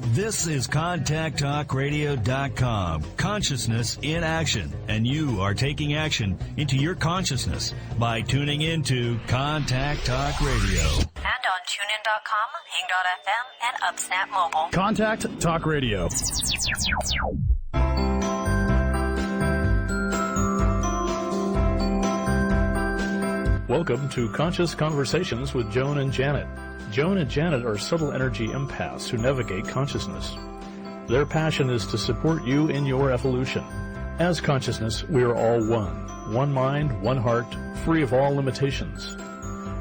This is ContactTalkRadio.com. Consciousness in action. And you are taking action into your consciousness by tuning into Contact Talk Radio. And on TuneIn.com, Hing.fm, and UpSnap Mobile. Contact Talk Radio. Welcome to Conscious Conversations with Joan and Janet. Joan and Janet are subtle energy empaths who navigate consciousness. Their passion is to support you in your evolution. As consciousness, we are all one. One mind, one heart, free of all limitations.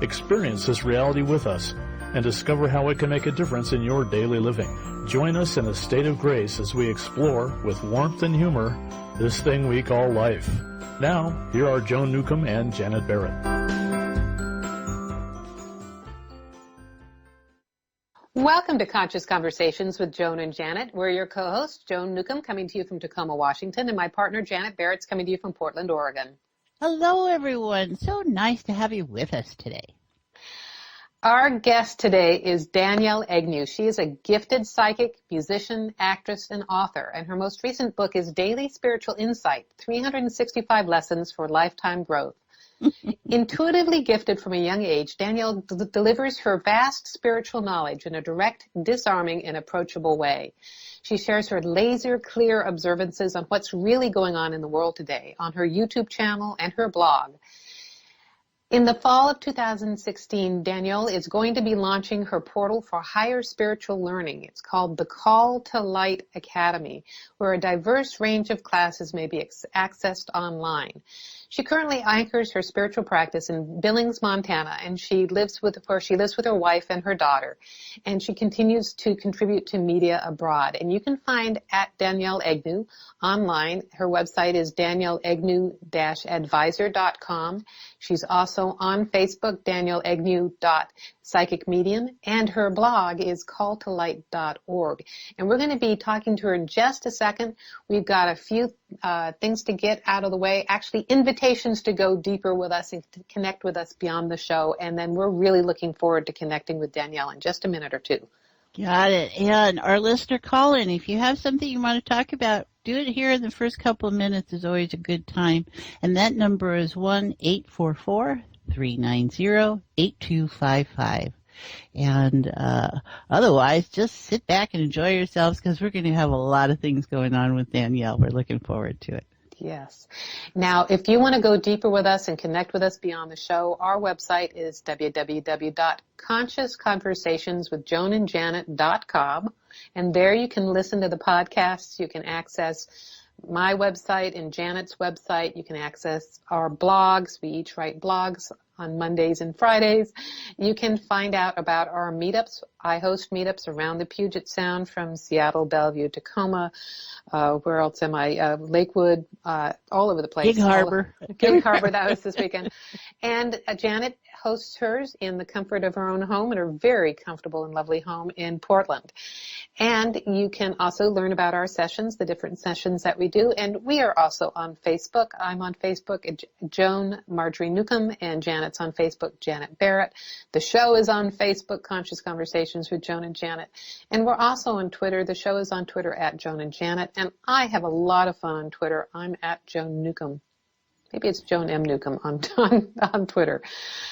Experience this reality with us and discover how it can make a difference in your daily living. Join us in a state of grace as we explore, with warmth and humor, this thing we call life. Now, here are Joan Newcomb and Janet Barrett. Welcome to Conscious Conversations with Joan and Janet. We're your co-hosts, Joan Newcomb, coming to you from Tacoma, Washington, and my partner, Janet Barrett's coming to you from Portland, Oregon. Hello, everyone. So nice to have you with us today. Our guest today is Danielle Egnew. She is a gifted psychic, musician, actress, and author, and her most recent book is Daily Spiritual Insight, 365 Lessons for Lifetime Growth. Intuitively gifted from a young age, Danielle delivers her vast spiritual knowledge in a direct, disarming, and approachable way. She shares her laser-clear observances on what's really going on in the world today on her YouTube channel and her blog. In the fall of 2016, Danielle is going to be launching her portal for higher spiritual learning. It's called the Call to Light Academy, where a diverse range of classes may be accessed online. She currently anchors her spiritual practice in Billings, Montana, and she lives with her wife and her daughter. And she continues to contribute to media abroad. And you can find at Danielle Egnew online. Her website is danielleegnew-advisor.com. She's also on Facebook, danielleegnew.psychicmedium, and her blog is calltolight.org. And we're going to be talking to her in just a second. We've got a few things to get out of the way, actually invitations to go deeper with us and to connect with us beyond the show. And then we're really looking forward to connecting with Danielle in just a minute or two. Got it. And our listener call-in, if you have something you want to talk about, do it here in the first couple of minutes is always a good time. And that number is 1-844-390-8255. And otherwise, just sit back and enjoy yourselves because we're going to have a lot of things going on with Danielle. We're looking forward to it. Yes. Now, if you want to go deeper with us and connect with us beyond the show, our website is www.consciousconversationswithjoanandjanet.com. And there you can listen to the podcasts. You can access my website and Janet's website. You can access our blogs. We each write blogs on Mondays and Fridays. You can find out about our meetups. I host meetups around the Puget Sound from Seattle, Bellevue, Tacoma. Where else am I? Lakewood, all over the place. Gig Harbor. Gig Harbor, that was this weekend. And Janet hosts hers in the comfort of her own home, in her very comfortable and lovely home in Portland. And you can also learn about our sessions, the different sessions that we do. And we are also on Facebook. I'm on Facebook, Joan Marjorie Newcomb, and Janet's on Facebook, Janet Barrett. The show is on Facebook, Conscious Conversations with Joan and Janet. And we're also on Twitter. The show is on Twitter at Joan and Janet. And I have a lot of fun on Twitter. I'm at Joan Newcomb. Maybe it's Joan M. Newcomb on Twitter.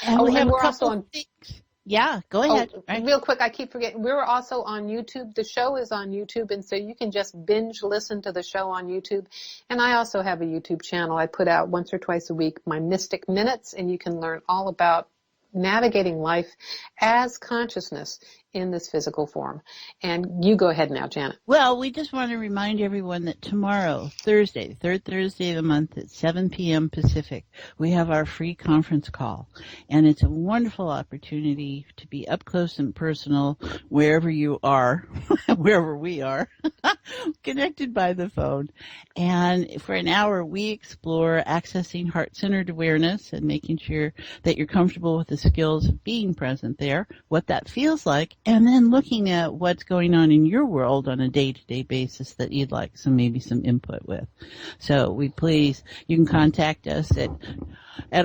And we have we're a couple also on things. Yeah, go ahead. Right. Real quick, I keep forgetting. We're also on YouTube. The show is on YouTube, and so you can just binge listen to the show on YouTube. And I also have a YouTube channel. I put out once or twice a week my Mystic Minutes, and you can learn all about navigating life as consciousness in this physical form. And you go ahead now, Janet. Well, we just want to remind everyone that tomorrow, Thursday, the third Thursday of the month at 7 p.m. Pacific, we have our free conference call. And it's a wonderful opportunity to be up close and personal wherever you are, wherever we are, connected by the phone. And for an hour, we explore accessing heart-centered awareness and making sure that you're comfortable with the skills of being present there, what that feels like, and then looking at what's going on in your world on a day-to-day basis that you'd like maybe some input with. So you can contact us at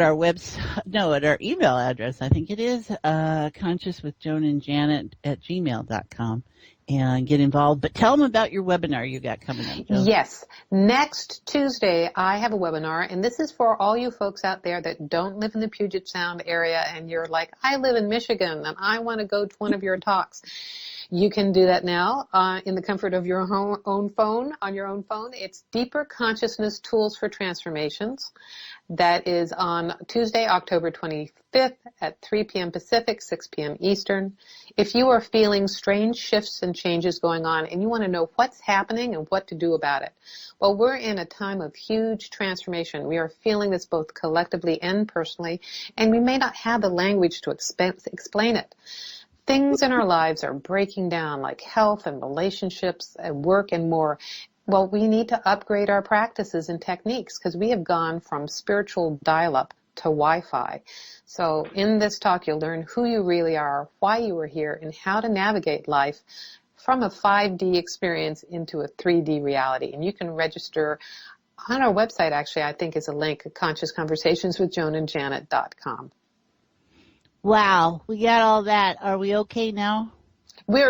our at our email address. I think it is consciouswithjoanandjanet@gmail.com. and get involved. But tell them about your webinar you got coming up, Joe. Yes. Next Tuesday, I have a webinar, and this is for all you folks out there that don't live in the Puget Sound area, and you're like, I live in Michigan, and I want to go to one of your talks. You can do that now in the comfort of your own phone, on your own phone. It's Deeper Consciousness Tools for Transformations. That is on Tuesday, October 25th at 3 p.m. Pacific, 6 p.m. Eastern. If you are feeling strange shifts and changes going on and you want to know what's happening and what to do about it, well, we're in a time of huge transformation. We are feeling this both collectively and personally, and we may not have the language to explain it. Things in our lives are breaking down, like health and relationships and work and more. Well, we need to upgrade our practices and techniques because we have gone from spiritual dial-up to Wi-Fi. So in this talk, you'll learn who you really are, why you are here, and how to navigate life from a 5D experience into a 3D reality. And you can register on our website, actually, I think is a link, consciousconversationswithjoanandjanet.com. Wow, we got all that. Are we okay now? We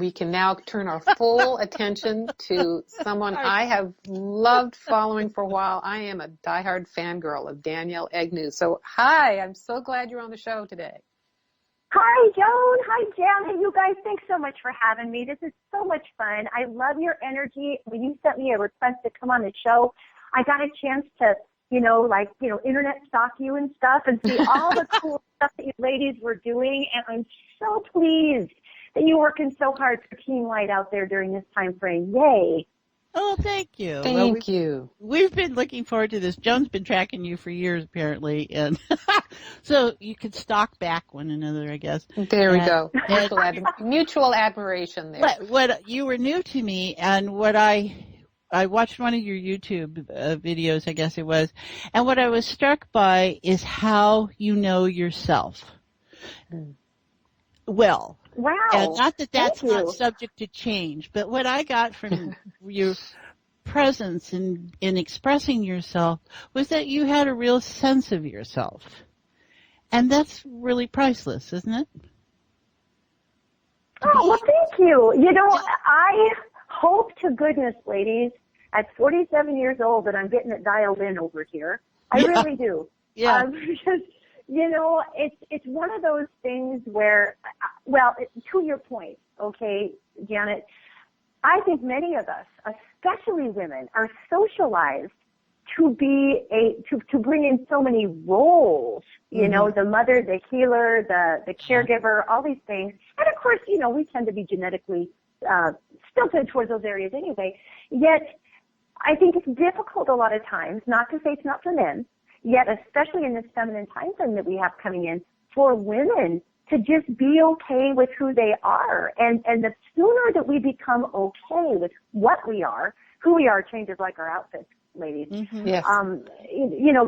can now turn our full attention to someone I have loved following for a while. I am a diehard fangirl of Danielle Egnew. So hi, I'm so glad you're on the show today. Hi, Joan. Hi, Janet. You guys, thanks so much for having me. This is so much fun. I love your energy. When you sent me a request to come on the show, I got a chance to, internet stalk you and stuff and see all the cool stuff that you ladies were doing. And I'm so pleased that you're working so hard for Team Light out there during this time frame. Yay. Oh, thank you. Thank you. We've been looking forward to this. Joan's been tracking you for years, apparently, and so you could stalk back one another, I guess. There we go. Mutual admiration there. What you were new to me, and what I watched one of your YouTube videos, I guess it was, and what I was struck by is how you know yourself. Well, wow. And not that that's not subject to change, but what I got from your presence in expressing yourself was that you had a real sense of yourself. And that's really priceless, isn't it? Oh, well, thank you. I hope to goodness, ladies, at 47 years old that I'm getting it dialed in over here. I really do. Yeah. Because, it's one of those things where, to your point, okay, Janet, I think many of us, especially women, are socialized to be to bring in so many roles, the mother, the healer, the caregiver, all these things. And of course, we tend to be genetically stilted towards those areas anyway. Yet, I think it's difficult a lot of times, not to say it's not for men, yet especially in this feminine time frame that we have coming in, for women to just be okay with who they are. And the sooner that we become okay with what we are, who we are changes like our outfits, ladies. Mm-hmm. Yes.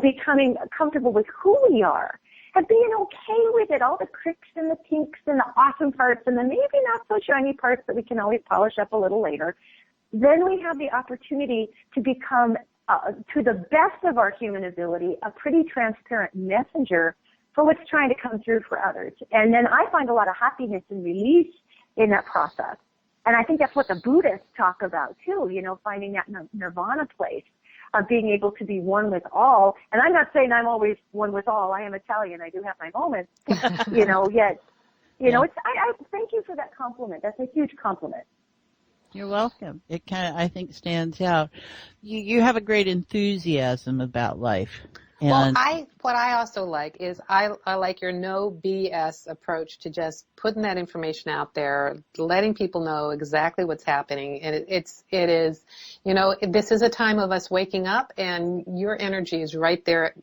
Becoming comfortable with who we are and being okay with it, all the cricks and the kinks and the awesome parts and the maybe not so shiny parts that we can always polish up a little later. Then we have the opportunity to become, to the best of our human ability, a pretty transparent messenger for what's trying to come through for others. And then I find a lot of happiness and release in that process. And I think that's what the Buddhists talk about too, finding that nirvana place of being able to be one with all. And I'm not saying I'm always one with all. I am Italian. I do have my moments, I thank you for that compliment. That's a huge compliment. You're welcome. It kind of, I think, stands out. You have a great enthusiasm about life. And What I also like is I like your no BS approach to just putting that information out there, letting people know exactly what's happening. And it is, this is a time of us waking up, and your energy is right there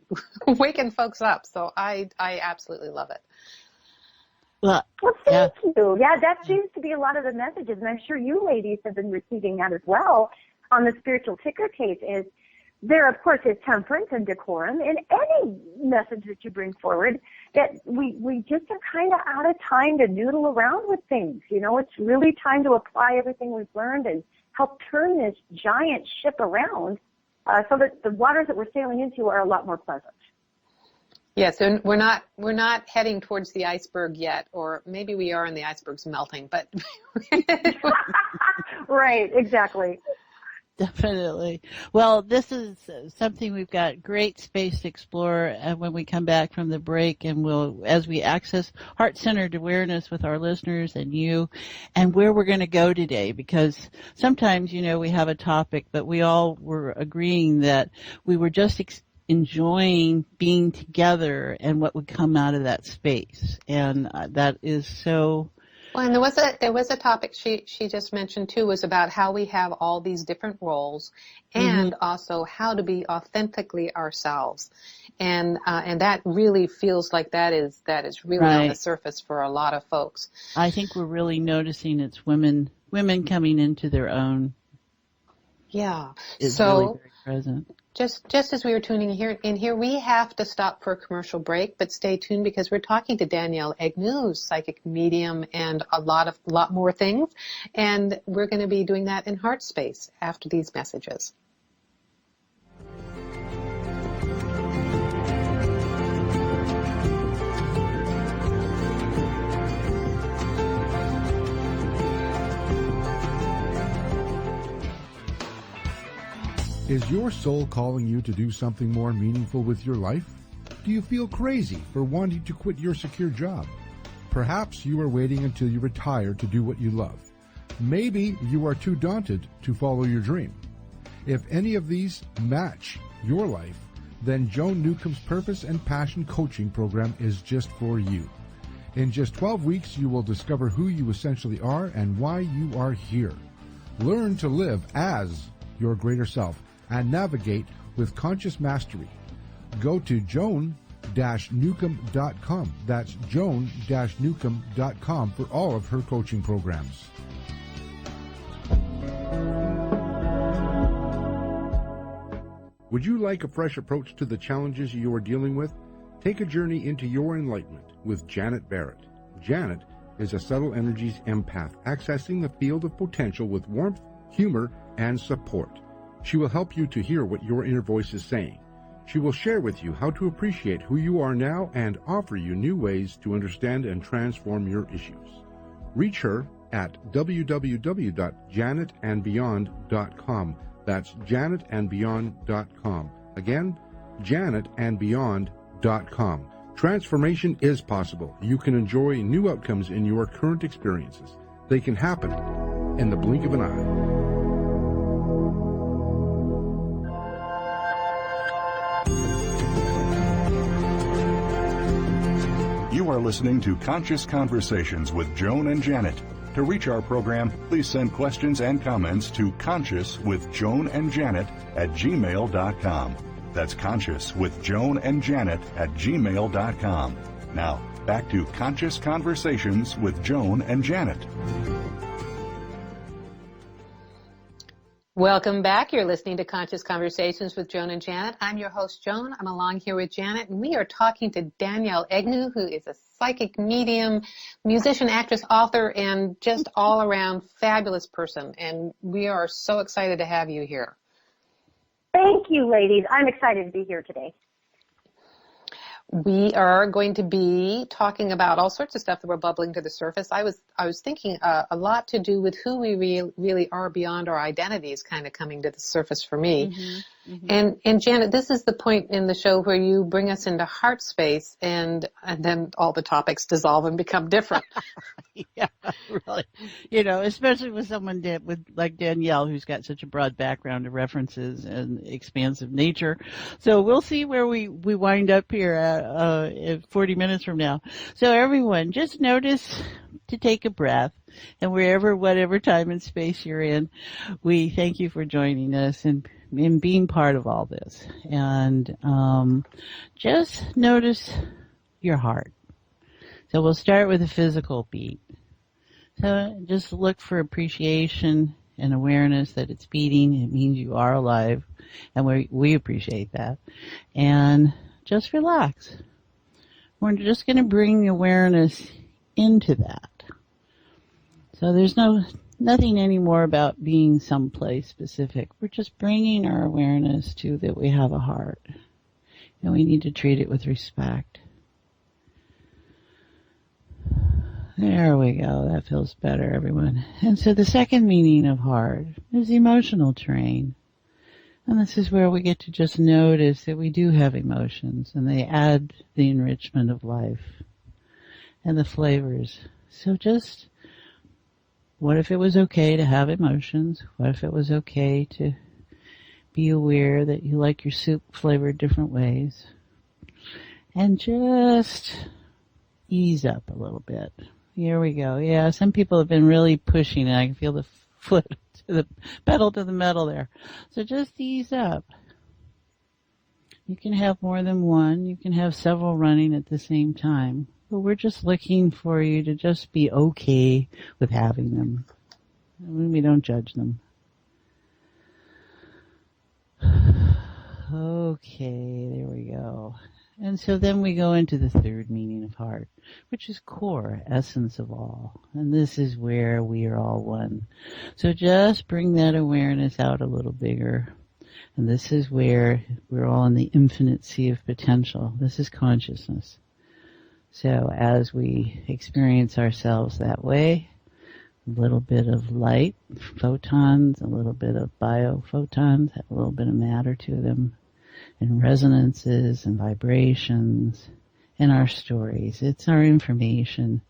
waking folks up. So I absolutely love it. Well, thank you. Yeah, that seems to be a lot of the messages, and I'm sure you ladies have been receiving that as well on the spiritual ticker tape. Is there, of course, is temperance and decorum in any message that you bring forward, that we just are kind of out of time to noodle around with things. It's really time to apply everything we've learned and help turn this giant ship around so that the waters that we're sailing into are a lot more pleasant. Yeah, so we're not heading towards the iceberg yet, or maybe we are and the iceberg's melting, but Right, exactly. Definitely. Well, this is something we've got great space to explore when we come back from the break, and as we access heart-centered awareness with our listeners and you, and where we're going to go today, because sometimes, we have a topic, but we all were agreeing that we were just enjoying being together and what would come out of that space. And that is so... Well, and there was a topic she just mentioned too, was about how we have all these different roles, and also how to be authentically ourselves, and that really feels like that is really right on the surface for a lot of folks. I think we're really noticing it's women coming into their own. Yeah, is so really very present. Just as we were tuning in here, we have to stop for a commercial break, but stay tuned because we're talking to Danielle Egnew, psychic medium, and a lot more things. And we're going to be doing that in Heart Space after these messages. Is your soul calling you to do something more meaningful with your life? Do you feel crazy for wanting to quit your secure job? Perhaps you are waiting until you retire to do what you love. Maybe you are too daunted to follow your dream. If any of these match your life, then Joan Newcomb's Purpose and Passion Coaching Program is just for you. In just 12 weeks, you will discover who you essentially are and why you are here. Learn to live as your greater self and navigate with conscious mastery. Go to joan-newcomb.com. That's joan-newcomb.com for all of her coaching programs. Would you like a fresh approach to the challenges you are dealing with? Take a journey into your enlightenment with Janet Barrett. Janet is a subtle energies empath, accessing the field of potential with warmth, humor, and support. She will help you to hear what your inner voice is saying. She will share with you how to appreciate who you are now and offer you new ways to understand and transform your issues. Reach her at www.janetandbeyond.com. That's janetandbeyond.com. Again, janetandbeyond.com. Transformation is possible. You can enjoy new outcomes in your current experiences. They can happen in the blink of an eye. You are listening to Conscious Conversations with Joan and Janet. To reach our program, please send questions and comments to consciouswithjoanandjanet@gmail.com. That's consciouswithjoanandjanet@gmail.com. Now, back to Conscious Conversations with Joan and Janet. Welcome back. You're listening to Conscious Conversations with Joan and Janet. I'm your host, Joan. I'm along here with Janet, and we are talking to Danielle Egnew, who is a psychic medium, musician, actress, author, and just all-around fabulous person. And we are so excited to have you here. Thank you, ladies. I'm excited to be here today. We are going to be talking about all sorts of stuff that were bubbling to the surface. I was thinking a lot to do with who we really are beyond our identities, kind of coming to the surface for me. And Janet, this is the point in the show where you bring us into heart space, and then all the topics dissolve and become different. Yeah, really. Especially with someone like Danielle, who's got such a broad background of references and expansive nature. So we'll see where we wind up here at 40 minutes from now. So everyone, just notice to take a breath, and whatever time and space you're in, we thank you for joining us and being part of all this. And just notice your heart. So we'll start with a physical beat. So just look for appreciation and awareness that it's beating. It means you are alive, and we appreciate that. And just relax. We're just going to bring awareness into that. So there's nothing anymore about being someplace specific. We're just bringing our awareness to that we have a heart. And we need to treat it with respect. There we go. That feels better, everyone. And so the second meaning of heart is emotional terrain. And this is where we get to just notice that we do have emotions, and they add the enrichment of life and the flavors. So just, what if it was okay to have emotions? What if it was okay to be aware that you like your soup flavored different ways? And just ease up a little bit. Here we go. Yeah, some people have been really pushing it. I can feel the foot to the pedal to the metal there. So just ease up. You can have more than one. You can have several running at the same time. But we're just looking for you to just be okay with having them. We don't judge them. Okay, there we go. And so then we go into the third meaning of heart, which is core, essence of all. And this is where we are all one. So just bring that awareness out a little bigger. And this is where we're all in the infinite sea of potential. This is consciousness. So as we experience ourselves that way, a little bit of light, photons, a little bit of biophotons, have a little bit of matter to them, and resonances and vibrations in our stories. It's our information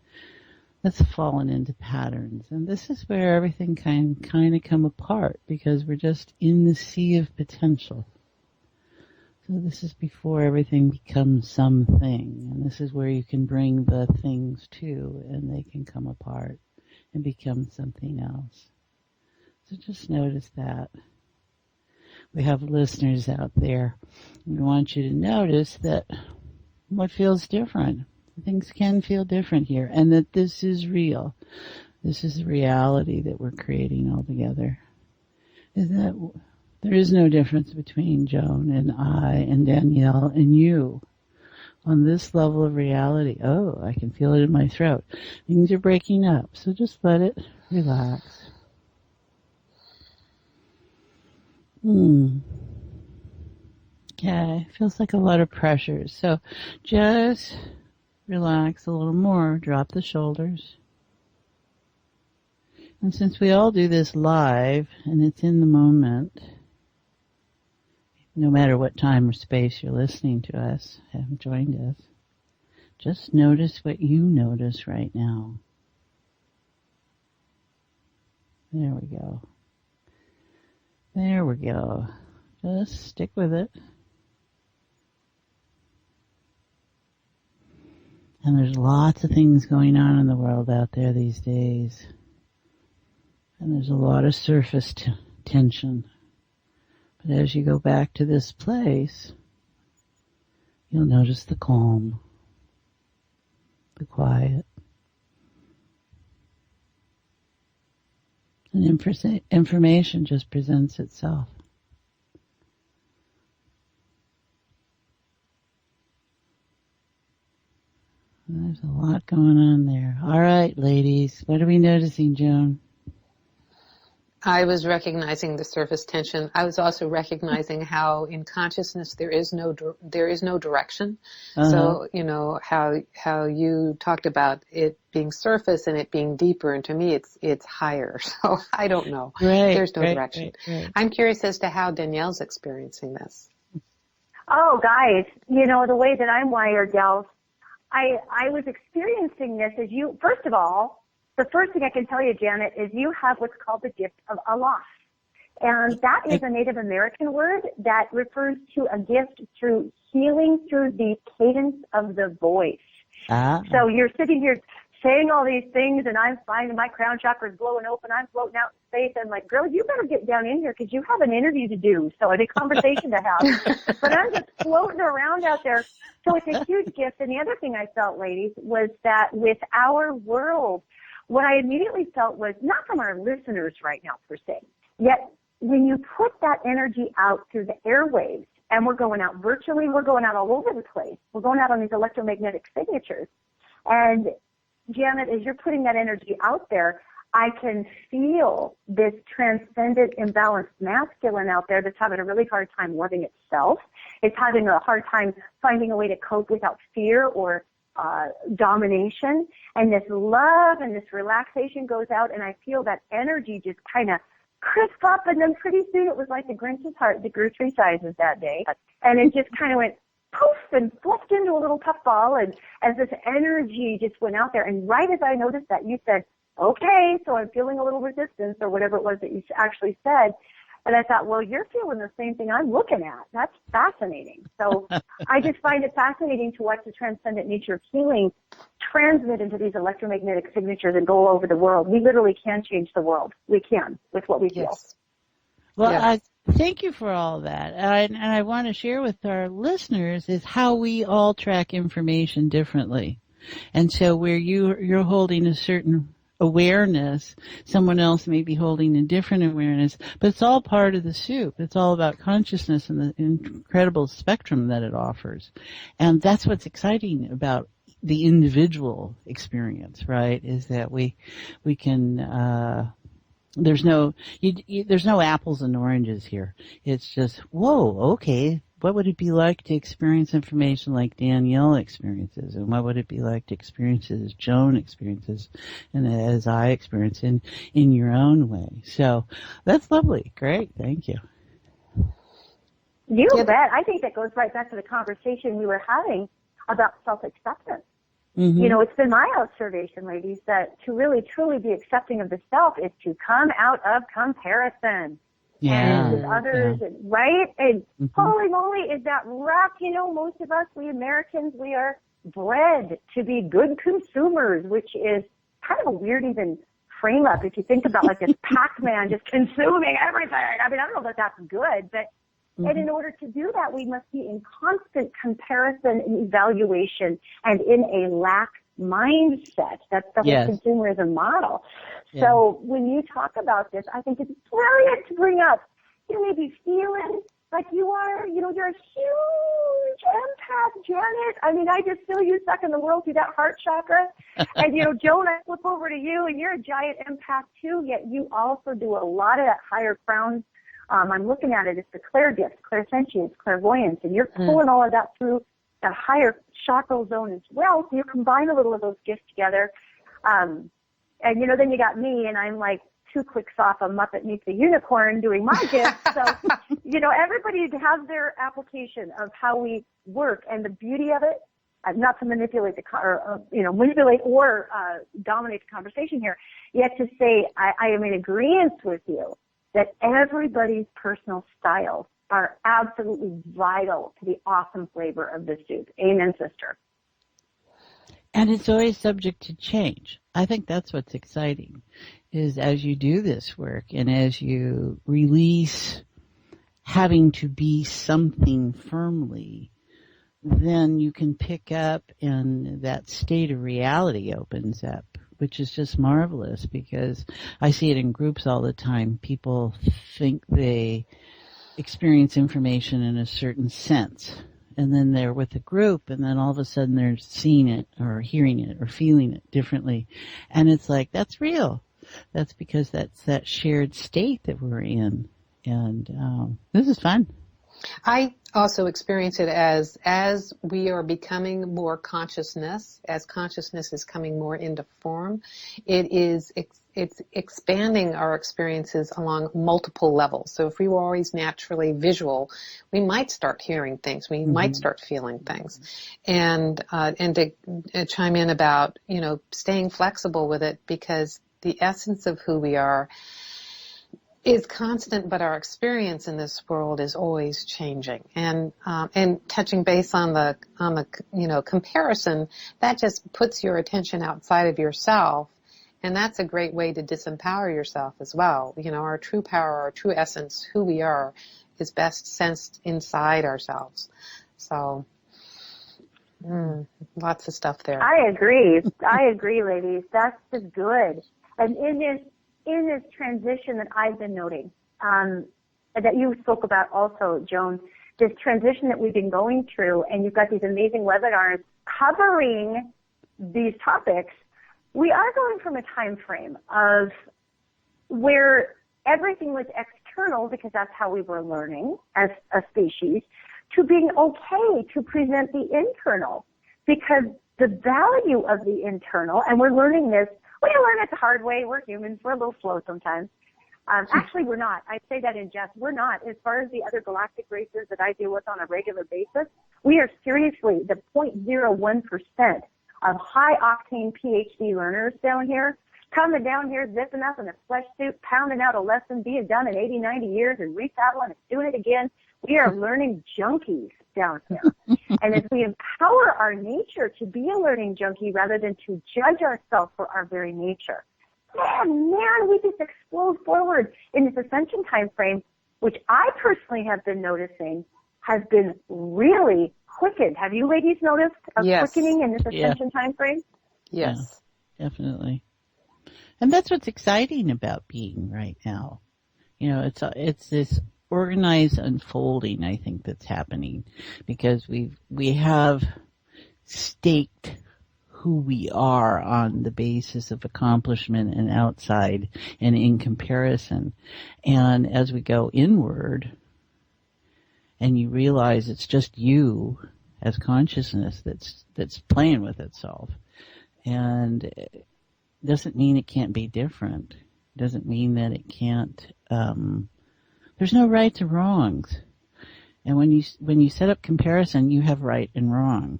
that's fallen into patterns. And this is where everything can kind of come apart because we're just in the sea of potential. So this is before everything becomes something. And this is where you can bring the things to and they can come apart and become something else. So just notice that. We have listeners out there. We want you to notice that what feels different. Things can feel different here, and that this is real. This is the reality that we're creating all together. Is that there is no difference between Joan and I and Danielle and you on this level of reality. Oh, I can feel it in my throat. Things are breaking up, so just let it relax. Okay, feels like a lot of pressure. So just relax a little more. Drop the shoulders. And since we all do this live and it's in the moment, no matter what time or space you're listening to us, have joined us, just notice what you notice right now. There we go. There we go. Just stick with it. And there's lots of things going on in the world out there these days. And there's a lot of surface tension. But as you go back to this place, you'll notice the calm, the quiet. And information just presents itself. And there's a lot going on there. All right, ladies, what are we noticing, Joan? I was recognizing the surface tension. I was also recognizing how in consciousness there is no direction. Uh-huh. So, you know, how you talked about it being surface and it being deeper, and to me it's higher. So I don't know. Right, There's no direction. Right. I'm curious as to how Danielle's experiencing this. Oh, guys, you know, the way that I'm wired, gals, I was experiencing this as you, first of all, the first thing I can tell you, Janet, is you have what's called the gift of alaf. And that is a Native American word that refers to a gift through healing through the cadence of the voice. So you're sitting here saying all these things, and I'm finding my crown chakra's blowing open. I'm floating out in space. I'm like, girl, you better get down in here because you have an interview to do. So a conversation to have. But I'm just floating around out there. So it's a huge gift. And the other thing I felt, ladies, was that with our world, what I immediately felt was not from our listeners right now per se, yet when you put that energy out through the airwaves, and we're going out virtually, we're going out all over the place, we're going out on these electromagnetic signatures, and Janet, as you're putting that energy out there, I can feel this transcendent, imbalanced masculine out there that's having a really hard time loving itself. It's having a hard time finding a way to cope without fear or domination. And this love and this relaxation goes out, and I feel that energy just kind of crisp up, and then pretty soon it was like the Grinch's heart that grew 3 sizes that day. And it just kind of went poof and fluffed into a little puffball, and as this energy just went out there, and right as I noticed that, you said, okay, so I'm feeling a little resistance, or whatever it was that you actually said. And I thought, well, you're feeling the same thing I'm looking at. That's fascinating. So I just find it fascinating to watch the transcendent nature of healing transmit into these electromagnetic signatures and go all over the world. We literally can change the world. We can with what we feel. Yes. Well, Yes. Thank you for all that. And I want to share with our listeners is how we all track information differently. And so where you're holding a certain awareness, someone else may be holding a different awareness, but it's all part of the soup. It's all about consciousness and the incredible spectrum that it offers. And that's what's exciting about the individual experience, right? Is that we can, there's no apples and oranges here. It's just, whoa, okay. What would it be like to experience information like Danielle experiences? And what would it be like to experience as Joan experiences and as I experience in your own way? So that's lovely. Great. Thank you. You bet. I think that goes right back to the conversation we were having about self-acceptance. Mm-hmm. You know, it's been my observation, ladies, that to really, truly be accepting of the self is to come out of comparison. Yeah. And with others, right? And holy moly, is that rough? You know, most of us, we Americans, we are bred to be good consumers, which is kind of a weird even frame up if you think about like this Pac-Man just consuming everything. I mean, I don't know that that's good, but and in order to do that, we must be in constant comparison and evaluation and in a lack mindset. That's the whole consumerism model. Yeah. So when you talk about this, I think it's brilliant to bring up. You may be feeling like you are, you know, you're a huge empath, Janet. I mean, I just feel you sucking the world through that heart chakra. And, you know, Joan, I flip over to you, and you're a giant empath too, yet you also do a lot of that higher crown. I'm looking at it, it's the clair gifts, clairsentience, clairvoyance, and you're pulling all of that through that higher chakra zone as well. So you combine a little of those gifts together. And, you know, then you got me, and I'm like 2 clicks off a Muppet Meets a Unicorn doing my gifts. So, you know, everybody has their application of how we work. And the beauty of it, not to manipulate manipulate or dominate the conversation here, yet to say I am in agreement with you that everybody's personal styles are absolutely vital to the awesome flavor of the soup. Amen, sister. And it's always subject to change. I think that's what's exciting, is as you do this work and as you release having to be something firmly, then you can pick up and that state of reality opens up, which is just marvelous because I see it in groups all the time. People think they experience information in a certain sense, and then they're with a group, and then all of a sudden they're seeing it or hearing it or feeling it differently. And it's like, that's real. That's because that's that shared state that we're in. And this is fun. I also experience it as we are becoming more consciousness, as consciousness is coming more into form, it's expanding our experiences along multiple levels. So if we were always naturally visual, we might start hearing things, we might start feeling things. And to chime in about, you know, staying flexible with it, because the essence of who we are is constant, but our experience in this world is always changing. And touching base on the you know, comparison, that just puts your attention outside of yourself, and that's a great way to disempower yourself as well. You know, our true power, our true essence, who we are, is best sensed inside ourselves. So, lots of stuff there. I agree, ladies. That's just good. And in this transition that I've been noting, that you spoke about also, Joan, this transition that we've been going through, and you've got these amazing webinars covering these topics, we are going from a time frame of where everything was external, because that's how we were learning as a species, to being okay to present the internal, because the value of the internal, and we're learning this, we learn it the hard way. We're humans. We're a little slow sometimes. Actually, we're not. I say that in jest. We're not. As far as the other galactic races that I deal with on a regular basis, we are seriously the 0.01% of high-octane PhD learners down here, coming down here, zipping up in a flesh suit, pounding out a lesson, being done in 80, 90 years, and resaddling and doing it again. We are learning junkies down here. And as we empower our nature to be a learning junkie rather than to judge ourselves for our very nature, man, we just explode forward in this ascension time frame, which I personally have been noticing has been really quickened. Have you ladies noticed a quickening in this ascension time frame? Yes. Yeah, definitely. And that's what's exciting about being right now. You know, it's this organized unfolding, I think, that's happening, because we have staked who we are on the basis of accomplishment and outside and in comparison. And as we go inward and you realize it's just you as consciousness that's playing with itself, and it doesn't mean it can't be different. Doesn't mean that it can't, there's no rights or wrongs. And when you set up comparison, you have right and wrong.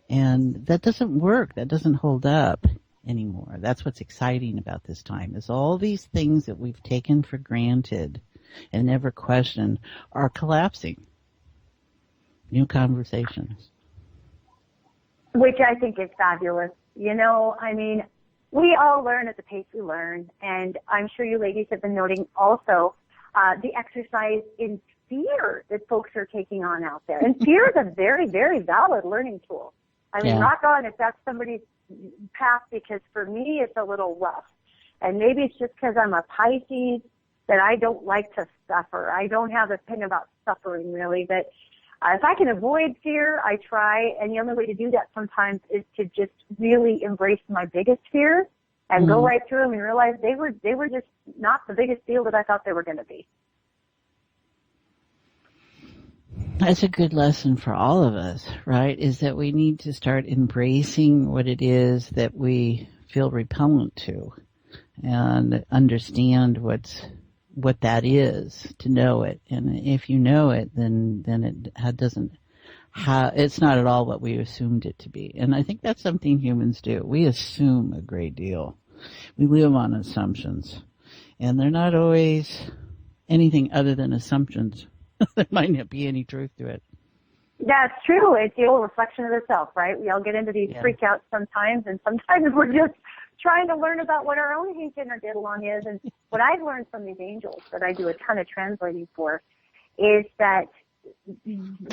And that doesn't work. That doesn't hold up anymore. That's what's exciting about this time, is all these things that we've taken for granted and never questioned are collapsing. New conversations. Which I think is fabulous. You know, I mean, we all learn at the pace we learn, and I'm sure you ladies have been noting also the exercise in fear that folks are taking on out there. And fear is a very, very valid learning tool. I mean, rock on if that's somebody's path, because for me it's a little rough. And maybe it's just because I'm a Pisces that I don't like to suffer. I don't have a thing about suffering, really. But if I can avoid fear, I try. And the only way to do that sometimes is to just really embrace my biggest fears and go right through them and realize they were just not the biggest deal that I thought they were going to be. That's a good lesson for all of us, right? Is that we need to start embracing what it is that we feel repellent to, and understand what that is, to know it. And if you know it, then it doesn't have, it's not at all what we assumed it to be. And I think that's something humans do. We assume a great deal. We live on assumptions, and they're not always anything other than assumptions. There might not be any truth to it. That's true. It's the old reflection of the self, right? We all get into these freakouts sometimes, and sometimes we're just trying to learn about what our own hink and our get along is. And what I've learned from these angels that I do a ton of translating for is that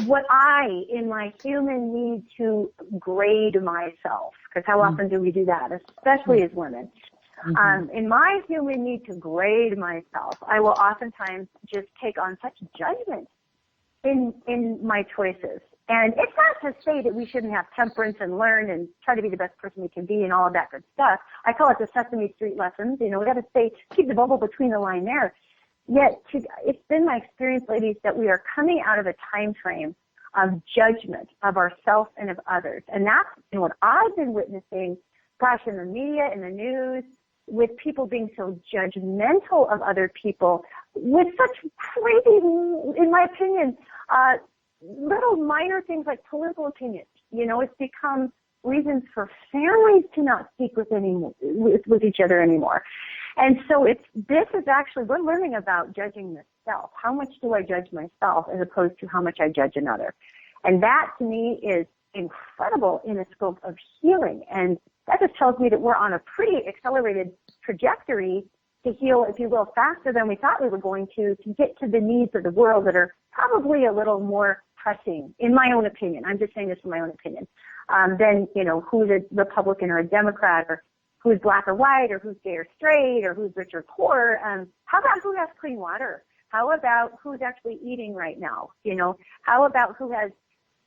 what I, in my human need to grade myself, because how often do we do that, especially as women? In my human need to grade myself, I will oftentimes just take on such judgment in my choices. And it's not to say that we shouldn't have temperance and learn and try to be the best person we can be and all of that good stuff. I call it the Sesame Street lessons. You know, we got to stay, keep the bubble between the line there. Yet, it's been my experience, ladies, that we are coming out of a time frame of judgment of ourselves and of others. And that's what I've been witnessing, gosh, in the media, in the news, with people being so judgmental of other people with such crazy, in my opinion, little minor things like political opinions. You know, it's become reasons for families to not speak with each other anymore. And so this is actually, we're learning about judging the self. How much do I judge myself as opposed to how much I judge another? And that to me is incredible in the scope of healing. And that just tells me that we're on a pretty accelerated trajectory to heal, if you will, faster than we thought we were going to get to the needs of the world that are probably a little more pressing, in my own opinion. I'm just saying this in my own opinion. Than, you know, who's a Republican or a Democrat, or who's black or white, or who's gay or straight, or who's rich or poor. How about who has clean water? How about who's actually eating right now? You know, how about who has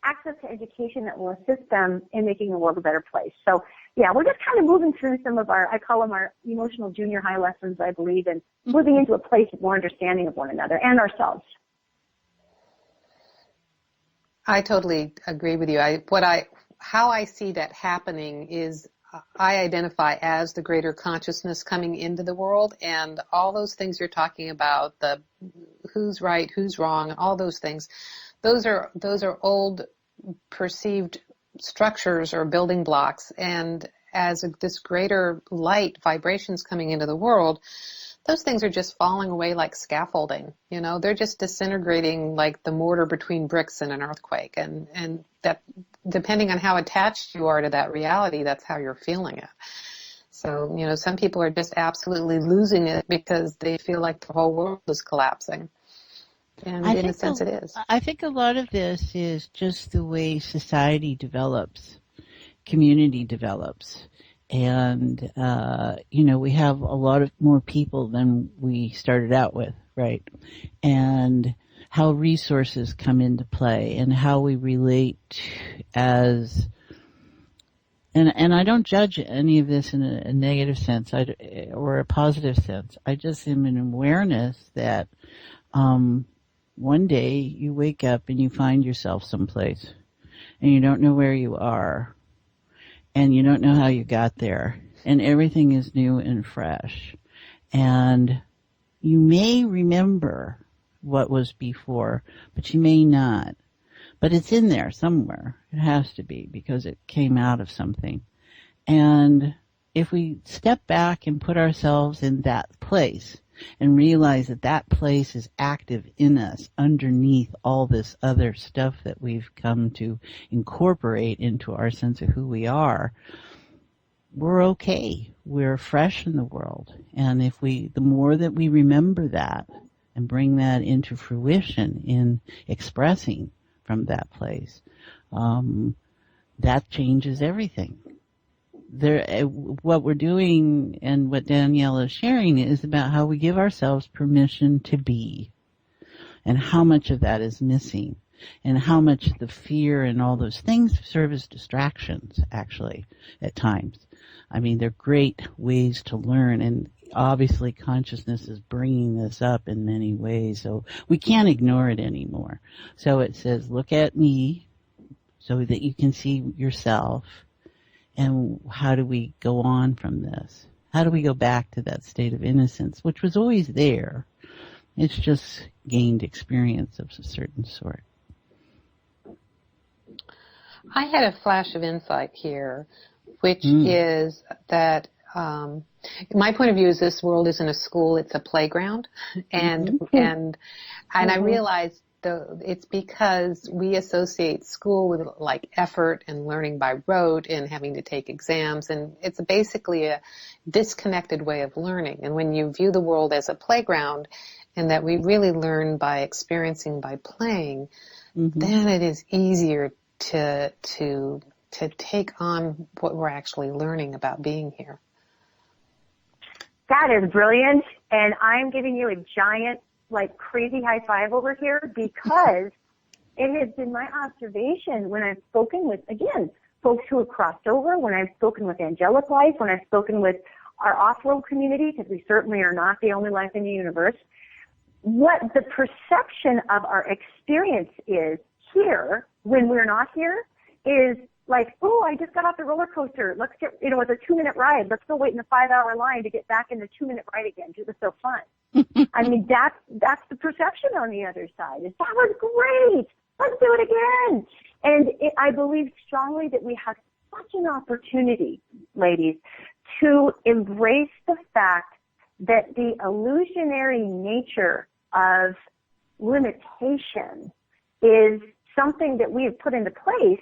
access to education that will assist them in making the world a better place. So, yeah, we're just kind of moving through some of I call them our emotional junior high lessons, I believe, and moving into a place of more understanding of one another and ourselves. I totally agree with you. How I see that happening is I identify as the greater consciousness coming into the world, and all those things you're talking about, the who's right, who's wrong, and all those things, those are old perceived structures or building blocks, and as this greater light vibrations coming into the world, those things are just falling away like scaffolding. They're just disintegrating like the mortar between bricks in an earthquake, and that, depending on how attached you are to that reality, that's how you're feeling it. So, some people are just absolutely losing it because they feel like the whole world is collapsing. And in a sense it is. I think a lot of this is just the way society develops, community develops. And, we have a lot of more people than we started out with, right? And how resources come into play and how we relate and I don't judge any of this in a negative sense or a positive sense. I just am in awareness that one day you wake up and you find yourself someplace and you don't know where you are and you don't know how you got there, and everything is new and fresh. And you may remember what was before, but you may not. But it's in there somewhere. It has to be, because it came out of something. And if we step back and put ourselves in that place and realize that that place is active in us underneath all this other stuff that we've come to incorporate into our sense of who we are, we're okay. We're fresh in the world. And the more that we remember that and bring that into fruition in expressing from that place, that changes everything. What we're doing and what Danielle is sharing is about how we give ourselves permission to be, and how much of that is missing, and how much the fear and all those things serve as distractions, actually, at times. I mean, they're great ways to learn, and obviously consciousness is bringing this up in many ways, so we can't ignore it anymore. So it says, look at me so that you can see yourself. And how do we go on from this? How do we go back to that state of innocence, which was always there? It's just gained experience of a certain sort. I had a flash of insight here, which is that my point of view is this world isn't a school, it's a playground. And I realized it's because we associate school with like effort and learning by rote and having to take exams, and it's basically a disconnected way of learning. And when you view the world as a playground and that we really learn by experiencing, by playing, then it is easier to take on what we're actually learning about being here. That is brilliant, and I'm giving you a giant, crazy high five over here, because it has been my observation when I've spoken with, again, folks who have crossed over, when I've spoken with angelic life, when I've spoken with our off-world community, because we certainly are not the only life in the universe, what the perception of our experience is here when we're not here is like, oh, I just got off the roller coaster. Let's get, it's a 2-minute ride. Let's go wait in the 5-hour line to get back in the 2-minute ride again. It was so fun. I mean, that's the perception on the other side. Is that was great. Let's do it again. And I believe strongly that we have such an opportunity, ladies, to embrace the fact that the illusionary nature of limitation is something that we have put into place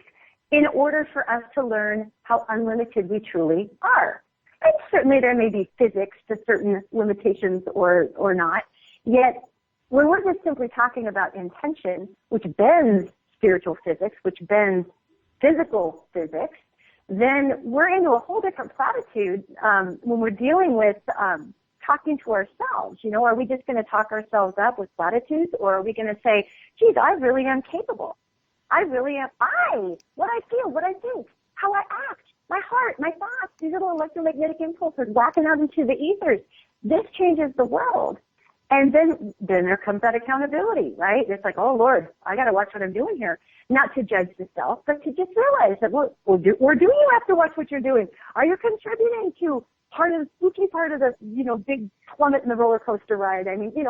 in order for us to learn how unlimited we truly are. And certainly there may be physics to certain limitations or not, yet when we're just simply talking about intention, which bends spiritual physics, which bends physical physics, then we're into a whole different platitude when we're dealing with talking to ourselves. Are we just going to talk ourselves up with platitudes, or are we going to say, geez, I really am capable? I really am what I feel, what I think, how I act, my heart, my thoughts, these little electromagnetic impulses whacking out into the ethers. This changes the world. And then there comes that accountability, right? It's like, oh, Lord, I got to watch what I'm doing here. Not to judge the self, but to just realize that, or do you have to watch what you're doing? Are you contributing to part of the spooky part of the, big plummet in the roller coaster ride? I mean, it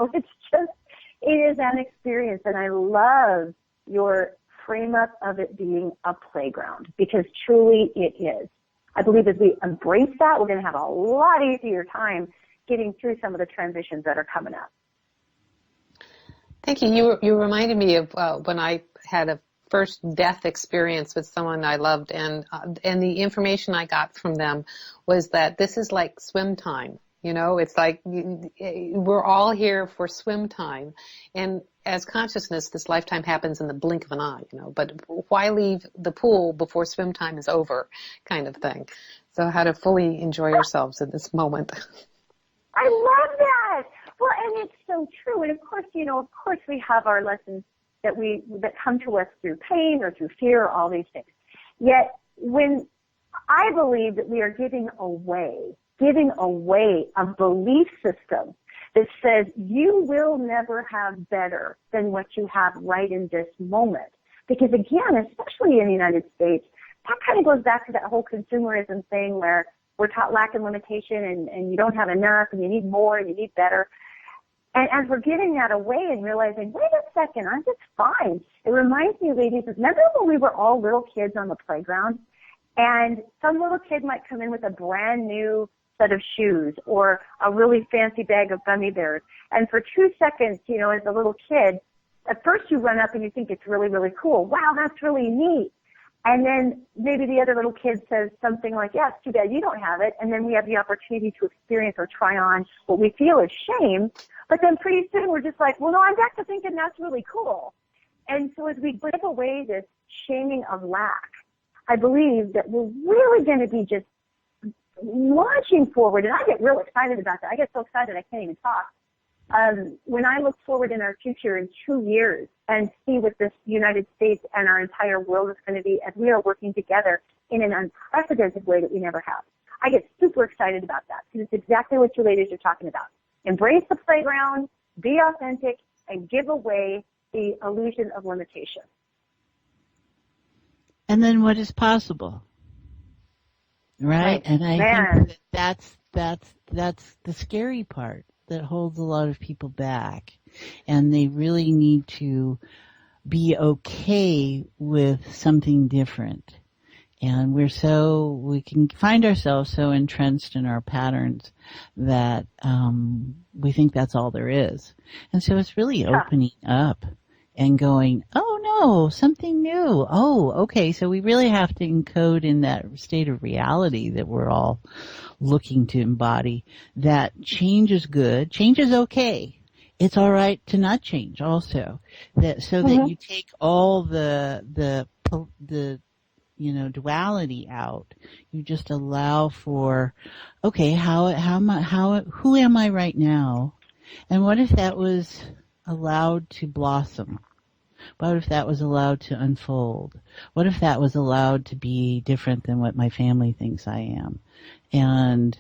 is an experience, and I love your frame up of it being a playground, because truly it is. I believe as we embrace that, we're going to have a lot easier time getting through some of the transitions that are coming up. Thank you. You reminded me of when I had a first death experience with someone I loved, and the information I got from them was that this is like swim time. It's like we're all here for swim time, and as consciousness, this lifetime happens in the blink of an eye. But why leave the pool before swim time is over, kind of thing. So how to fully enjoy yourselves in this moment. I love that. Well, and it's so true. And of course, we have our lessons that come to us through pain or through fear, or all these things. Yet, when I believe that we are giving away a belief system that says you will never have better than what you have right in this moment. Because again, especially in the United States, that kind of goes back to that whole consumerism thing where we're taught lack and limitation, and you don't have enough, and you need more, and you need better. And as we're giving that away and realizing, wait a second, I'm just fine. It reminds me, ladies, remember when we were all little kids on the playground, and some little kid might come in with a brand new set of shoes or a really fancy bag of gummy bears, and for 2 seconds, as a little kid, at first you run up and you think it's really, really cool. Wow, that's really neat. And then maybe the other little kid says something like, yeah, it's too bad you don't have it. And then we have the opportunity to experience or try on what we feel is shame. But then pretty soon we're just like, well, no, I'm back to thinking that's really cool. And so as we give away this shaming of lack, I believe that we're really going to be just launching forward. And I get real excited about that. I get so excited I can't even talk. When I look forward in our future in 2 years and see what this United States and our entire world is going to be as we are working together in an unprecedented way that we never have, I get super excited about that, because it's exactly what you ladies are talking about. Embrace the playground, be authentic, and give away the illusion of limitation. And then what is possible, right? And I think that's the scary part that holds a lot of people back, and they really need to be okay with something different. And we can find ourselves so entrenched in our patterns that we think that's all there is. And so it's really opening up and going, oh no, something new. Oh, okay. So we really have to encode in that state of reality that we're all looking to embody, that change is good, change is okay. It's all right to not change also. That you take all the duality out. You just allow for, okay, who am I right now? And what if that was allowed to blossom? What if that was allowed to unfold? What if that was allowed to be different than what my family thinks I am? And,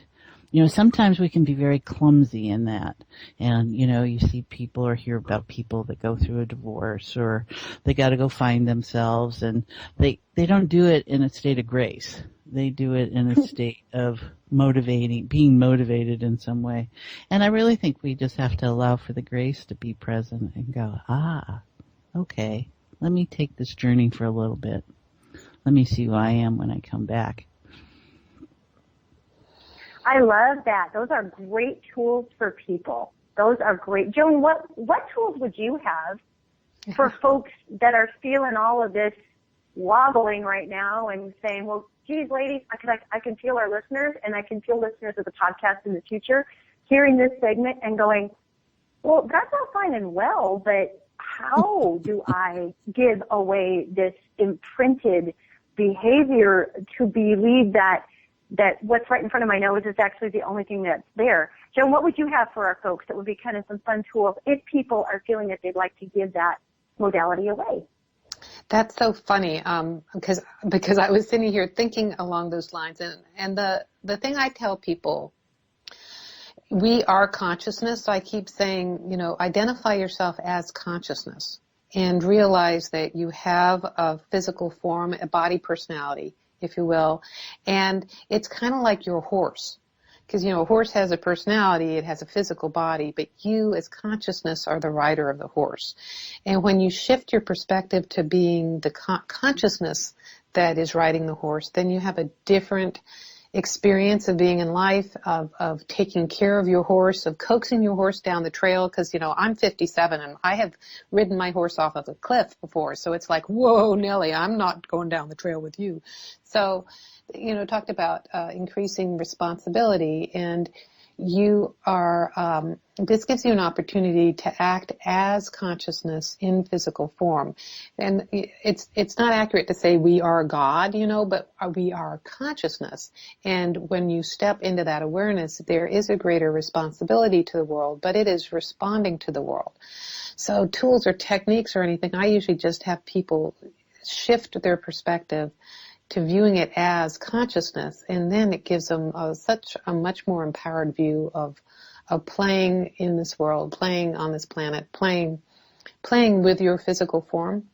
sometimes we can be very clumsy in that. And, you see people or hear about people that go through a divorce, or they got to go find themselves, and they don't do it in a state of grace. They do it in a state of being motivated in some way. And I really think we just have to allow for the grace to be present and go, okay, let me take this journey for a little bit. Let me see who I am when I come back. I love that. Those are great tools for people. Those are great. Joan, what tools would you have for folks that are feeling all of this wobbling right now and saying, well, geez, ladies, I can feel our listeners, and I can feel listeners of the podcast in the future hearing this segment and going, well, that's all fine and well, but how do I give away this imprinted behavior to believe that what's right in front of my nose is actually the only thing that's there? Joan, what would you have for our folks that would be kind of some fun tools if people are feeling that they'd like to give that modality away? That's so funny, because I was sitting here thinking along those lines, and the thing I tell people, we are consciousness. So I keep saying, identify yourself as consciousness and realize that you have a physical form, a body personality, if you will, and it's kind of like your horse. Because, a horse has a personality, it has a physical body, but you as consciousness are the rider of the horse. And when you shift your perspective to being the consciousness that is riding the horse, then you have a different experience of being in life, of taking care of your horse, of coaxing your horse down the trail. Because, I'm 57 and I have ridden my horse off of a cliff before. So it's like, whoa, Nellie, I'm not going down the trail with you. So, talked about increasing responsibility, and you are, this gives you an opportunity to act as consciousness in physical form. And it's not accurate to say we are God, but we are consciousness. And when you step into that awareness, there is a greater responsibility to the world, but it is responding to the world. So tools or techniques or anything, I usually just have people shift their perspective to viewing it as consciousness, and then it gives them such a much more empowered view of playing in this world, playing on this planet, playing with your physical form.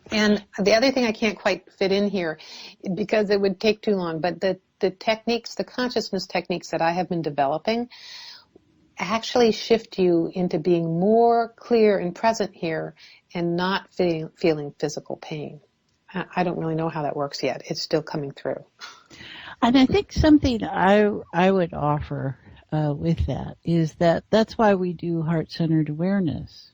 And the other thing I can't quite fit in here because it would take too long, but the techniques, the consciousness techniques that I have been developing actually shift you into being more clear and present here and not feeling physical pain. I don't really know how that works yet. It's still coming through. And I think something I would offer with that is that's why we do heart-centered awareness,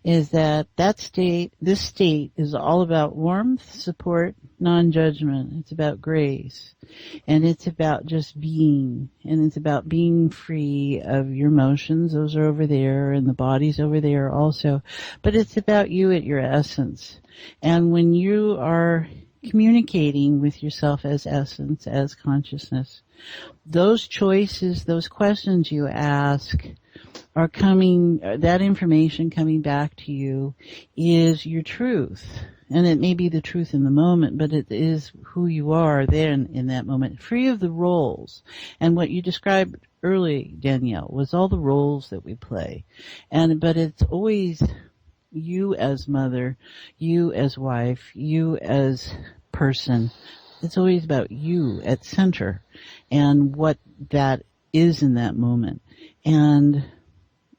is that this state is all about warmth, support, non-judgment. It's about grace. And it's about just being. And it's about being free of your emotions. Those are over there, and the body's over there also. But it's about you at your essence. And when you are communicating with yourself as essence, as consciousness, those choices, those questions you ask are coming, that information coming back to you is your truth. And it may be the truth in the moment, but it is who you are then in that moment, free of the roles. And what you described early, Danielle, was all the roles that we play. But it's always you as mother, you as wife, you as person. It's always about you at center and what that is in that moment. And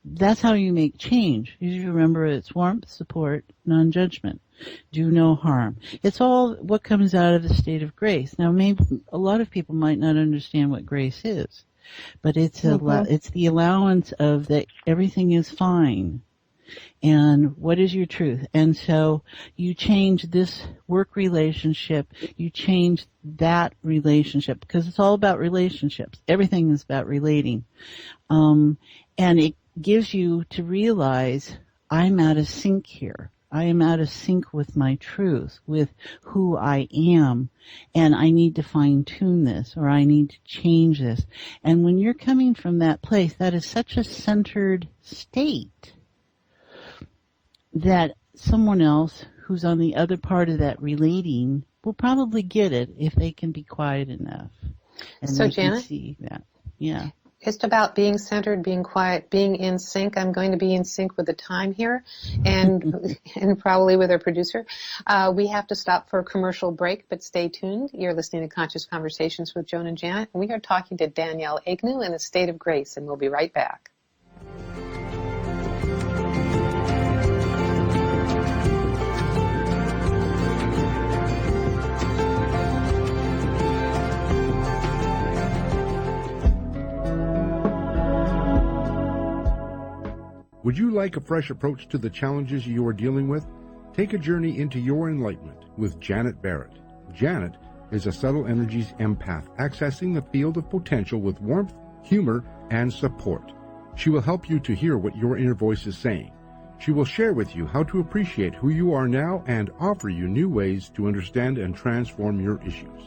that's how you make change. You remember it's warmth, support, non-judgment. Do no harm. It's all what comes out of the state of grace. Now, maybe a lot of people might not understand what grace is, but it's the allowance of that everything is fine. And what is your truth? And so you change this work relationship, you change that relationship, because it's all about relationships. Everything is about relating. And it gives you to realize, I'm out of sync here. I am out of sync with my truth, with who I am, and I need to fine-tune this, or I need to change this. And when you're coming from that place, that is such a centered state that someone else who's on the other part of that relating will probably get it if they can be quiet enough. And so, they Janet, can see that. Yeah. It's about being centered, being quiet, being in sync. I'm going to be in sync with the time here and probably with our producer. We have to stop for a commercial break, but stay tuned. You're listening to Conscious Conversations with Joan and Janet. We are talking to Danielle Egnew in a state of grace, and we'll be right back. Would you like a fresh approach to the challenges you are dealing with? Take a journey into your enlightenment with Janet Barrett. Janet is a subtle energies empath, accessing the field of potential with warmth, humor, and support. She will help you to hear what your inner voice is saying. She will share with you how to appreciate who you are now and offer you new ways to understand and transform your issues.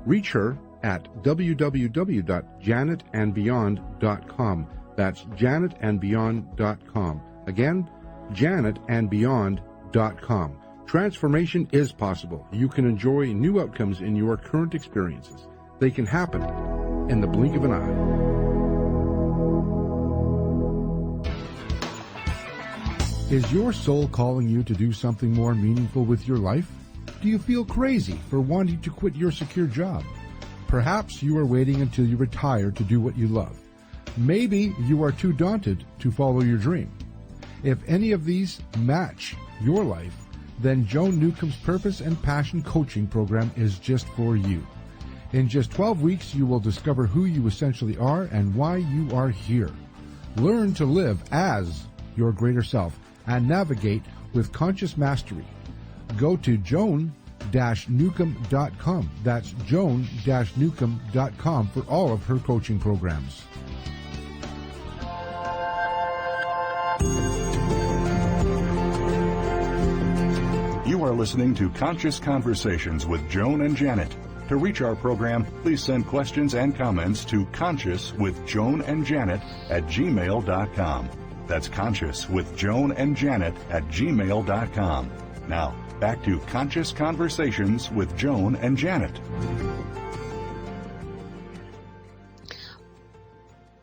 Reach her at www.janetandbeyond.com. That's janetandbeyond.com. Again, janetandbeyond.com. Transformation is possible. You can enjoy new outcomes in your current experiences. They can happen in the blink of an eye. Is your soul calling you to do something more meaningful with your life? Do you feel crazy for wanting to quit your secure job? Perhaps you are waiting until you retire to do what you love. Maybe you are too daunted to follow your dream. If any of these match your life, then Joan Newcomb's Purpose and Passion Coaching Program is just for you. In just 12 weeks, you will discover who you essentially are and why you are here. Learn to live as your greater self and navigate with conscious mastery. Go to joan-newcomb.com. That's joan-newcomb.com for all of her coaching programs. You are listening to Conscious Conversations with Joan and Janet. To reach our program, please send questions and comments to consciouswithjoanandjanet@gmail.com. That's consciouswithjoanandjanet@gmail.com. Now, back to Conscious Conversations with Joan and Janet.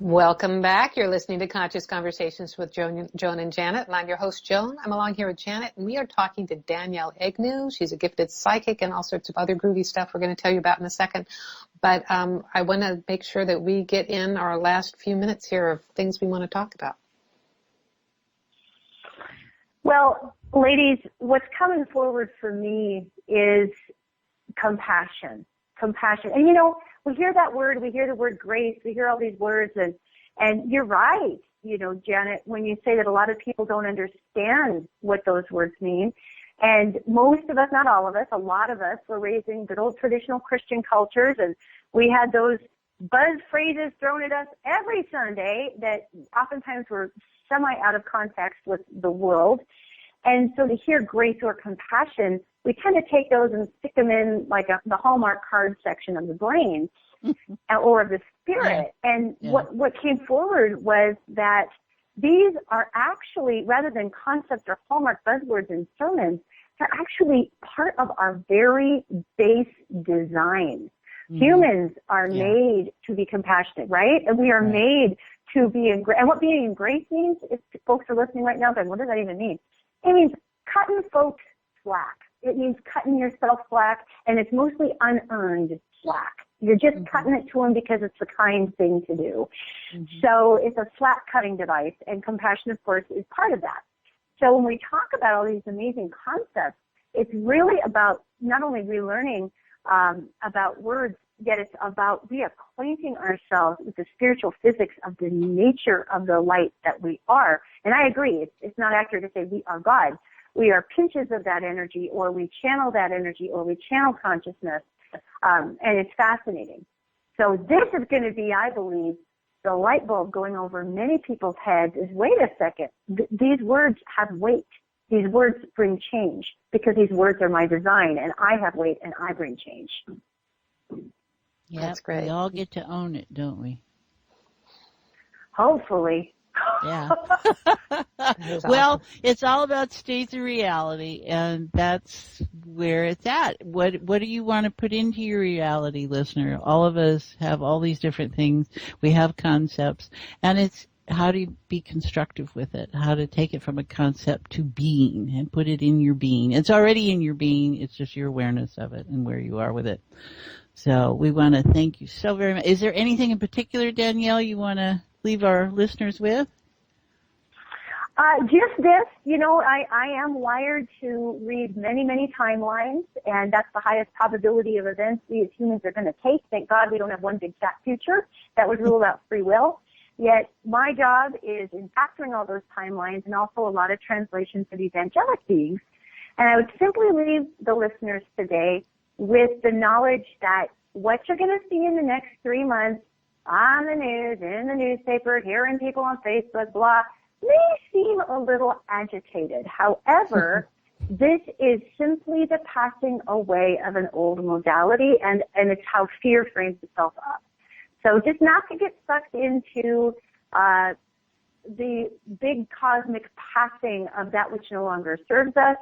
Welcome back. You're listening to Conscious Conversations with Joan and Janet, and I'm your host, Joan. I'm along here with Janet, and we are talking to Danielle Egnew. She's a gifted psychic and all sorts of other groovy stuff we're going to tell you about in a second. But I want to make sure that we get in our last few minutes here of things we want to talk about. Well, ladies, what's coming forward for me is compassion. Compassion. And, you know, we hear that word, we hear the word grace, we hear all these words, and you're right, you know, Janet, when you say that a lot of people don't understand what those words mean. And most of us, not all of us, a lot of us were raised in good old traditional Christian cultures, and we had those buzz phrases thrown at us every Sunday that oftentimes were semi out of context with the world. And so to hear grace or compassion, we tend to take those and stick them in like the Hallmark card section of the brain or of the spirit. Yeah. And what came forward was that these are actually, rather than concepts or Hallmark buzzwords in sermons, they're actually part of our very base design. Mm-hmm. Humans are made to be compassionate, right? And we are made to be in grace. And what being in grace means, if folks are listening right now, then what does that even mean? It means cutting folks slack. It means cutting yourself slack, and it's mostly unearned slack. You're just cutting it to them because it's the kind thing to do. Mm-hmm. So it's a slack-cutting device, and compassion, of course, is part of that. So when we talk about all these amazing concepts, it's really about not only relearning about words, yet it's about reacquainting ourselves with the spiritual physics of the nature of the light that we are. And I agree, it's not accurate to say we are God. We are pinches of that energy, or we channel that energy, or we channel consciousness, and it's fascinating. So this is going to be, I believe, the light bulb going over many people's heads is, wait a second, these words have weight. These words bring change because these words are my design, and I have weight, and I bring change. Yeah, that's great. We all get to own it, don't we? Hopefully. Yeah. Well, it's all about states of reality, and that's where it's at. What do you want to put into your reality, listener? All of us have all these different things. We have concepts, and it's how to be constructive with it, how to take it from a concept to being and put it in your being. It's already in your being. It's just your awareness of it and where you are with it. So we want to thank you so very much. Is there anything in particular, Danielle, you want to leave our listeners with? Just this, you know, I am wired to read many, many timelines, and that's the highest probability of events we as humans are going to take. Thank God we don't have one big fat future. That would rule out free will. Yet my job is in factoring all those timelines and also a lot of translations of evangelic beings. And I would simply leave the listeners today with the knowledge that what you're going to see in the next 3 months on the news, in the newspaper, hearing people on Facebook, blah, may seem a little agitated. However, this is simply the passing away of an old modality, and it's how fear frames itself up. So just not to get sucked into the big cosmic passing of that which no longer serves us.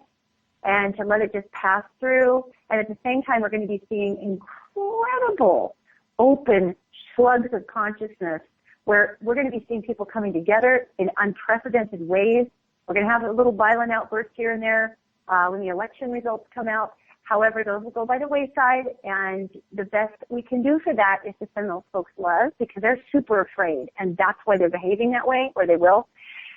and to let it just pass through. And at the same time, we're going to be seeing incredible open slugs of consciousness where we're going to be seeing people coming together in unprecedented ways. We're going to have a little violent outburst here and there when the election results come out. However, those will go by the wayside, and the best we can do for that is to send those folks love, because they're super afraid, and that's why they're behaving that way, or they will.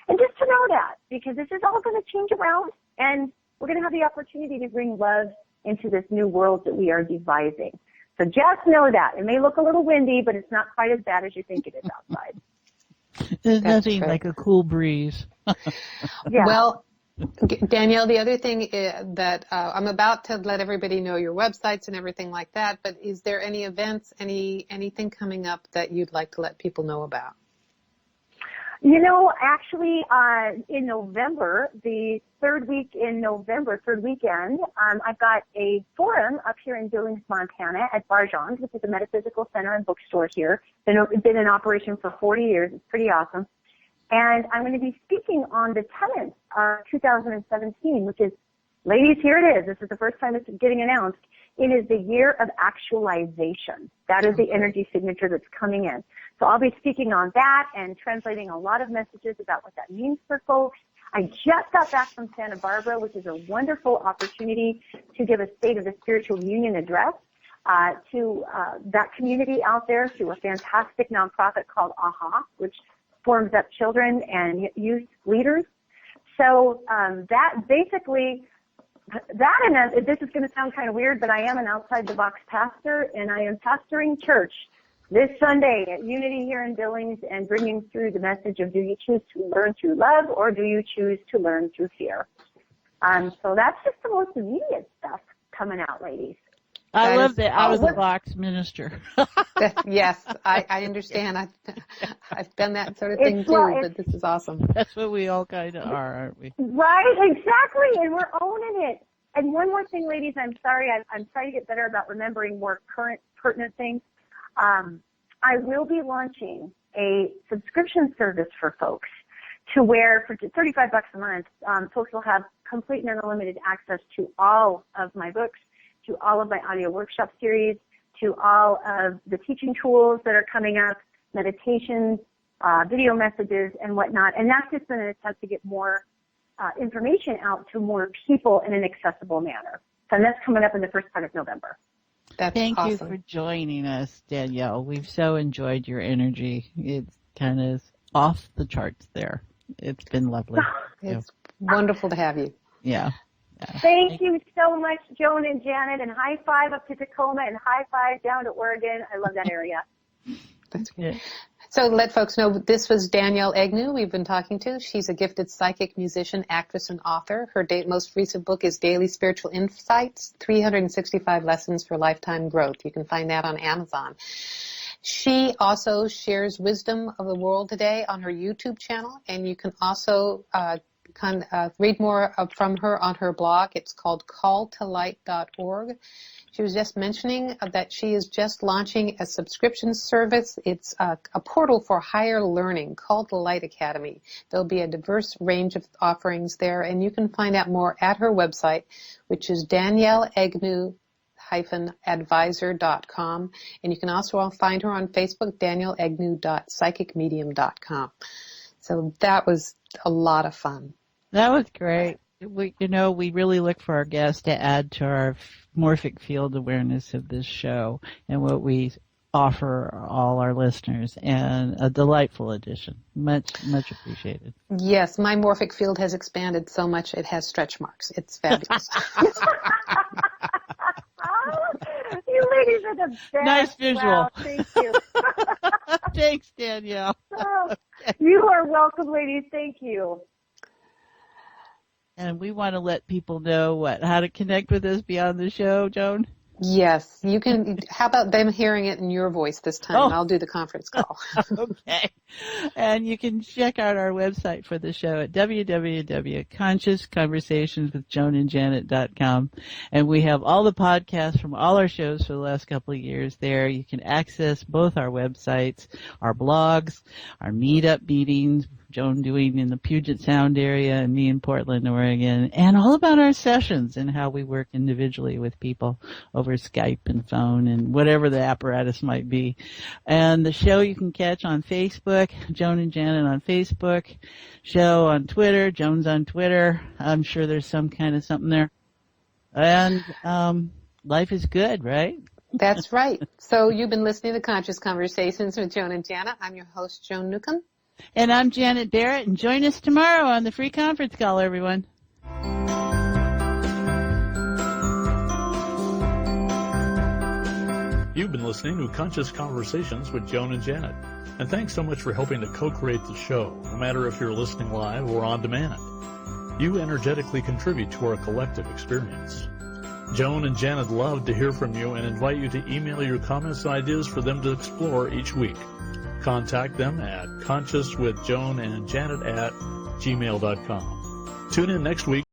And just to know that, because this is all going to change around, and we're going to have the opportunity to bring love into this new world that we are devising. So just know that. It may look a little windy, but it's not quite as bad as you think it is outside. There's nothing like a cool breeze. Yeah. Well, Danielle, the other thing that I'm about to let everybody know your websites and everything like that, but is there any events, anything coming up that you'd like to let people know about? You know, actually, in November, the third weekend, I've got a forum up here in Billings, Montana at Barjon's, which is a metaphysical center and bookstore here. It's been in operation for 40 years. It's pretty awesome. And I'm going to be speaking on the 10th of 2017, which is, ladies, here it is. This is the first time it's getting announced. It is the year of actualization. That is the energy signature that's coming in. So I'll be speaking on that and translating a lot of messages about what that means for folks. I just got back from Santa Barbara, which is a wonderful opportunity to give a State of the Spiritual Union address to that community out there, through a fantastic nonprofit called AHA, which forms up children and youth leaders. So that basically, and this is going to sound kind of weird, but I am an outside-the-box pastor, and I am pastoring church this Sunday at Unity here in Billings and bringing through the message of, do you choose to learn through love, or do you choose to learn through fear? So that's just the most immediate stuff coming out, ladies. I love that out-of-the-box minister. Yes, I understand. I've done that sort of thing too, but this is awesome. That's what we all kind of are, aren't we? Right, exactly, and we're owning it. And one more thing, ladies, I'm sorry, I'm trying to get better about remembering more current, pertinent things. I will be launching a subscription service for folks to where, for $35 a month, folks will have complete and unlimited access to all of my books, to all of my audio workshop series, to all of the teaching tools that are coming up, meditations, video messages, and whatnot. And that's just been an attempt to get more information out to more people in an accessible manner. So that's coming up in the first part of November. Thank awesome. you for joining us, Danielle. We've so enjoyed your energy. It's kind of off the charts there. It's been lovely. It's wonderful to have you. Yeah. Thank you so much, Joan and Janet, and high five up to Tacoma and high five down to Oregon. I love that area. That's good. So let folks know, this was Danielle Egnew we've been talking to. She's a gifted psychic, musician, actress, and author. Her most recent book is Daily Spiritual Insights, 365 Lessons for Lifetime Growth. You can find that on Amazon. She also shares wisdom of the world today on her YouTube channel, and you can also read more from her on her blog. It's called calltolight.org. She was just mentioning that she is just launching a subscription service. It's a portal for higher learning called the Light Academy. There'll be a diverse range of offerings there, and you can find out more at her website, which is DanielleEgnew-advisor.com. And you can also find her on Facebook, DanielleEgnew.psychicmedium.com. So that was a lot of fun. That was great. We really look for our guests to add to our morphic field awareness of this show and what we offer all our listeners, and a delightful addition. Much appreciated. Yes, my morphic field has expanded so much it has stretch marks. It's fabulous. You ladies are the best. Nice visual. Wow, thank you. Thanks, Danielle. Oh, you are welcome, ladies. Thank you. And we want to let people know how to connect with us beyond the show, Joan? Yes, you can. How about them hearing it in your voice this time? Oh. I'll do the conference call. Okay. And you can check out our website for the show at www.consciousconversationswithjoanandjanet.com. And we have all the podcasts from all our shows for the last couple of years there. You can access both our websites, our blogs, our meetup meetings, Joan doing in the Puget Sound area and me in Portland, Oregon, and all about our sessions and how we work individually with people over Skype and phone and whatever the apparatus might be. And the show you can catch on Facebook, Joan and Janet on Facebook, show on Twitter, Joan's on Twitter. I'm sure there's some kind of something there. And life is good, right? That's right. So you've been listening to Conscious Conversations with Joan and Janet. I'm your host, Joan Newcomb. And I'm Janet Barrett, and join us tomorrow on the free conference call, everyone. You've been listening to Conscious Conversations with Joan and Janet. And thanks so much for helping to co-create the show, no matter if you're listening live or on demand. You energetically contribute to our collective experience. Joan and Janet love to hear from you and invite you to email your comments and ideas for them to explore each week. Contact them at consciouswithjoanandjanet@gmail.com. Tune in next week.